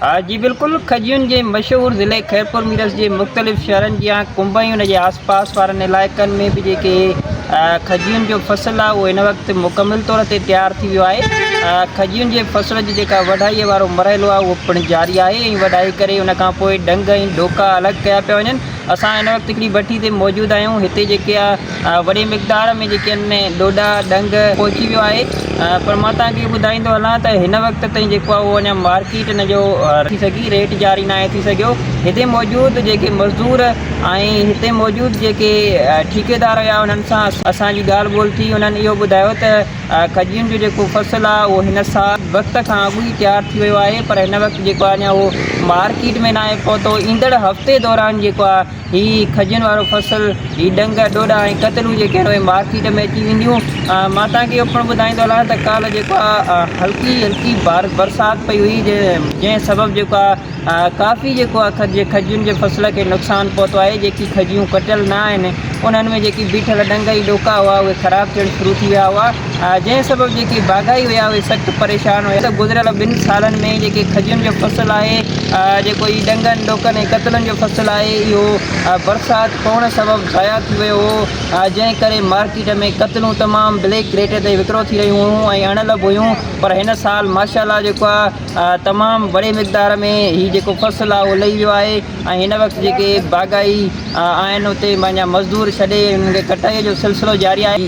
जी बिल्कुलु खजियुनि जे मशहूरु ज़िले ख़ैरपुर मीरस जे मुख़्तलिफ़ शहरनि जी कुंभई उन जे आस पास वारनि इलाइक़नि में बि जेके खजियुनि जो फ़सुलु आहे उहो हिन वक़्तु मुकमिल तौर ते तयारु थी वियो आहे। खजियुनि जे फ़सुल जी जेका वढाईअ वारो मरहलो आहे उहो पिणु जारी आहे ऐं वढाई करे उन खां पोइ डंग ऐं डोका अलॻि कया पिया वञनि। असां हिन वक़्तु हिकिड़ी भठी ते मौजूदु आहियूं। हिते जेके आहे वॾे मिक़दार में जेके आहिनि ॾोॾा डंग पहुची वियो आहे, पर मां तव्हांखे ॿुधाईंदो हलां त हिन वक़्तु ताईं जेको आहे उहो अञा मार्केट हिन जो थी सघी, रेट जारी न आहे थी सघियो। हिते मौजूदु जेके मज़दूर ऐं हिते मौजूदु जेके ठेकेदार हुया उन्हनि सां असांजी ॻाल्हि ॿोल थी। उन्हनि इहो ॿुधायो त खजियुनि जो जेको फ़सुलु आहे उहो हिन साल वक़्त खां अॻु ई तयारु थी वियो आहे, पर हिन वक़्तु जेको आहे अञा उहो मार्केट में न आहे पहुतो। ईंदड़ हफ़्ते दौरान जेको आहे हीउ खजियुनि वारो फ़सुलु, हीउ डंग डोॾा ऐं कतलूं जेके आहिनि उहे मार्केट में अची वेंदियूं। मां तव्हांखे इहो पिणु ॿुधाईंदो हलां त काल्ह जेको आहे हल्की बरसाति पई हुई जंहिं सबबु जेको आहे काफ़ी जेको आहे खजियुनि जे फ़सुल खे नुक़सानु पहुतो आहे। जेकी खजियूं कटियल न आहिनि उन्हनि में जेकी बीठल डंग ऐं डोका हुआ उहे ख़राबु थियणु शुरू थी विया हुआ, जंहिं सबबु जेकी बाग़ाई हुया उहे सख़्तु परेशान हुया। त गुज़िरियल 2 सालनि में जेके खजियुनि जो फ़सुलु आहे, जेको हीउ डंगनि डोकनि ऐं कतलनि जो फ़सुलु आहे, इहो बरसाति पवण सबबु ज़ाया थी वियो हो, जंहिं करे मार्केट में कतलूं तमामु ब्लैक रेट ते विकिरो थी रहियूं हुयूं ऐं अणल बि हुयूं। पर हिन साल माशाअल्लाह जेको आहे तमामु वॾे मिक़दार में हीउ जेको फ़सुलु आहे उहो लही वियो आहे ऐं हिन वक़्तु जेके बाग़ाई आहिनि उते पंहिंजा मज़दूर छॾे हुननि खे कटाईअ जो सिलसिलो जारी आहे।